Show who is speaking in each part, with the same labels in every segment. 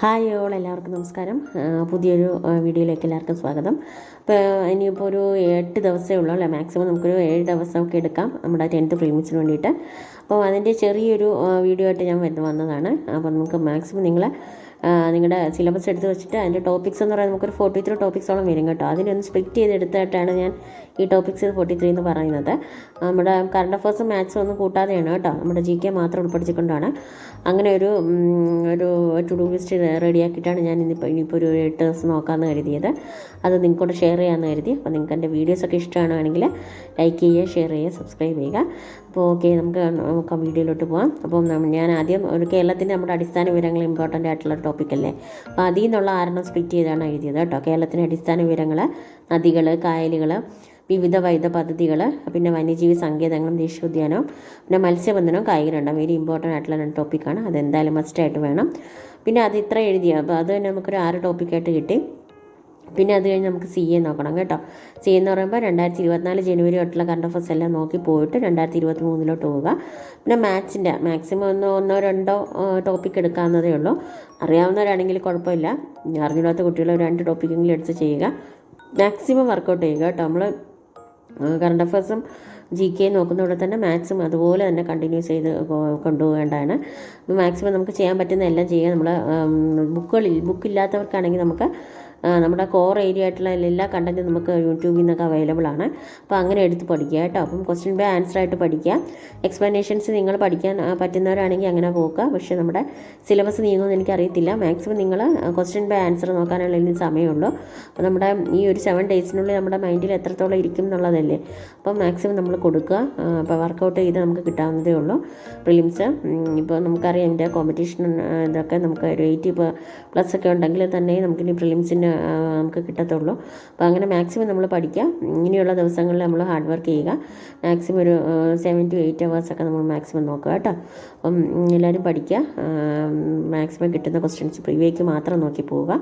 Speaker 1: Hi all എല്ലാവർക്കും നമസ്കാരം. പുതിയൊരു വീഡിയോയിലേക്ക് എല്ലാവർക്കും സ്വാഗതം. ഇപ്പോൾ ഇനിയിപ്പോൾ ഒരു 8 ദിവസമേ ഉള്ളൂ അല്ലേ, മാക്സിമം നമുക്കൊരു 7 ദിവസമൊക്കെ എടുക്കാം നമ്മുടെ 10th പ്രിലിംസിന് വേണ്ടിയിട്ട്. അപ്പോൾ അതിൻ്റെ ചെറിയൊരു വീഡിയോ ആയിട്ട് ഞാൻ വന്നതാണ്. അപ്പോൾ നമുക്ക് മാക്സിമം നിങ്ങളുടെ സിലബസ് എടുത്ത് വെച്ചിട്ട് അതിൻ്റെ ടോപ്പിക്സ് എന്ന് പറയുന്നത് നമുക്കൊരു 43 ടോപ്പിക്സോളം വരും കേട്ടോ. അതിനൊന്ന് സ്പ്ലിറ്റ് ചെയ്തെടുത്തിട്ടാണ് ഞാൻ ഈ ടോപ്പിക്സ് 43 എന്ന് പറയുന്നത്. നമ്മുടെ കറണ്ട് അഫേഴ്സും മാത്സും ഒന്നും കൂട്ടാതെയാണ് കേട്ടോ, നമ്മുടെ GK മാത്രം ഉൾപ്പെടുത്തിക്കൊണ്ടാണ് അങ്ങനെ ഒരു ടു ഡു ലിസ്റ്റ് റെഡിയാക്കിയിട്ടാണ് ഞാൻ ഇനിയിപ്പോൾ ഒരു 8 ദിവസം നോക്കാമെന്ന് കരുതിയത്. അത് നിങ്ങൾക്കൂടെ ഷെയർ ചെയ്യാമെന്ന് കരുതി. അപ്പോൾ നിങ്ങൾക്ക് എൻ്റെ വീഡിയോസൊക്കെ ഇഷ്ടമാണെങ്കിൽ ലൈക്ക് ചെയ്യുക, ഷെയർ ചെയ്യുക, സബ്സ്ക്രൈബ് ചെയ്യുക. അപ്പോൾ ഓക്കെ, നമുക്ക് ആ വീഡിയോയിലോട്ട് പോകാം. അപ്പം ഞാൻ ആദ്യം ഒരു കേരളത്തിൻ്റെ നമ്മുടെ അടിസ്ഥാന വിവരങ്ങൾ ഇമ്പോർട്ടൻ്റ് ആയിട്ടുള്ള ടോപ്പിക്കല്ലേ, അപ്പോൾ അതിൽ നിന്നുള്ള 6 സ്പ്ലിറ്റ് ചെയ്താണ് എഴുതിയത് കേട്ടോ. കേരളത്തിൻ്റെ അടിസ്ഥാന വിവരങ്ങൾ, നദികൾ, കായലുകൾ, വിവിധ വൈദ്യുത പദ്ധതികൾ, പിന്നെ വന്യജീവി സങ്കേതങ്ങളും ദേശീയോദ്യാനവും, പിന്നെ മത്സ്യബന്ധനവും കായികരണ്ടം. വെരി ഇമ്പോർട്ടൻ്റ് ആയിട്ടുള്ള 2 ടോപ്പിക്കാണ്. അതെന്തായാലും മസ്റ്റായിട്ട് വേണം. പിന്നെ അത് ഇത്ര എഴുതിയ, അപ്പോൾ അത് തന്നെ നമുക്കൊരു 6 ടോപ്പിക്കായിട്ട് കിട്ടി. പിന്നെ അത് കഴിഞ്ഞ് നമുക്ക് CA നോക്കണം കേട്ടോ. CA എന്ന് പറയുമ്പോൾ 2024 ജനുവരി തൊട്ടുള്ള കറണ്ട് അഫേഴ്സ് എല്ലാം നോക്കി പോയിട്ട് 2023 പോവുക. പിന്നെ മാത്സിൻ്റെ മാക്സിമം ഒന്നോ രണ്ടോ ടോപ്പിക്ക് എടുക്കാവുന്നതേ ഉള്ളൂ. അറിയാവുന്നവരാണെങ്കിൽ കുഴപ്പമില്ല. അറിഞ്ഞിടാത്ത കുട്ടികൾ 2 ടോപ്പിക്കെങ്കിലും എടുത്ത് ചെയ്യുക. മാക്സിമം വർക്കൗട്ട് ചെയ്യുക കേട്ടോ. നമ്മൾ കറണ്ട് അഫേഴ്സും GK നോക്കുന്നതോടെ തന്നെ മാത്സും അതുപോലെ തന്നെ കണ്ടിന്യൂസ് ചെയ്ത് കൊണ്ടുപോകേണ്ടതാണ്. മാക്സിമം നമുക്ക് ചെയ്യാൻ പറ്റുന്ന എല്ലാം ചെയ്യുക. നമ്മൾ ബുക്കില്ലാത്തവർക്കാണെങ്കിൽ നമുക്ക് നമ്മുടെ കോർ ഏരിയ ആയിട്ടുള്ള എല്ലാ കണ്ടൻറ്റും നമുക്ക് യൂട്യൂബിൽ നിന്നൊക്കെ അവൈലബിൾ ആണ്. അപ്പോൾ അങ്ങനെ എടുത്ത് പഠിക്കുക കേട്ടോ. അപ്പം ക്വസ്റ്റ്യൻ ബൈ ആൻസർ ആയിട്ട് പഠിക്കുക. എക്സ്പ്ലനേഷൻസ് നിങ്ങൾ പഠിക്കാൻ പറ്റുന്നവരാണെങ്കിൽ അങ്ങനെ പോക്കുക. പക്ഷേ നമ്മുടെ സിലബസ് നീങ്ങുമെന്ന് എനിക്കറിയത്തില്ല. മാക്സിമം നിങ്ങൾ ക്വസ്റ്റ്യൻ ബൈ ആൻസർ നോക്കാനുള്ള ഇനി സമയമുള്ളൂ. അപ്പോൾ നമ്മുടെ ഈ ഒരു 7 ഡേയ്സിനുള്ളിൽ നമ്മുടെ മൈൻഡിൽ എത്രത്തോളം ഇരിക്കും എന്നുള്ളതല്ലേ. അപ്പം മാക്സിമം നമ്മൾ കൊടുക്കുക. അപ്പോൾ വർക്കൗട്ട് ചെയ്ത് നമുക്ക് കിട്ടാവുന്നതേ ഉള്ളൂ. പ്രിലിംസ് ഇപ്പോൾ നമുക്കറിയാം ഇതിൻ്റെ കോമ്പറ്റീഷൻ ഇതൊക്കെ നമുക്ക് ഒരു 80+ ഒക്കെ ഉണ്ടെങ്കിൽ തന്നെ നമുക്കിനി പ്രിലിംസിന് നമുക്ക് കിട്ടത്തുള്ളൂ. അപ്പോൾ അങ്ങനെ മാക്സിമം നമ്മൾ പഠിക്കുക. ഇനിയുള്ള ദിവസങ്ങളിൽ നമ്മൾ ഹാർഡ് വർക്ക് ചെയ്യുക. മാക്സിമം ഒരു 7 to 8 hours നമ്മൾ മാക്സിമം നോക്കുക കേട്ടോ. അപ്പം എല്ലാവരും പഠിക്കുക. മാക്സിമം കിട്ടുന്ന ക്വസ്റ്റ്യൻസ് പ്രീവിയക്ക് മാത്രം നോക്കി പോവുക.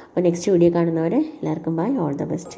Speaker 1: അപ്പോൾ നെക്സ്റ്റ് വീഡിയോ കാണുന്നവരെ എല്ലാവർക്കും ബൈ, ഓൾ ദ ബെസ്റ്റ്.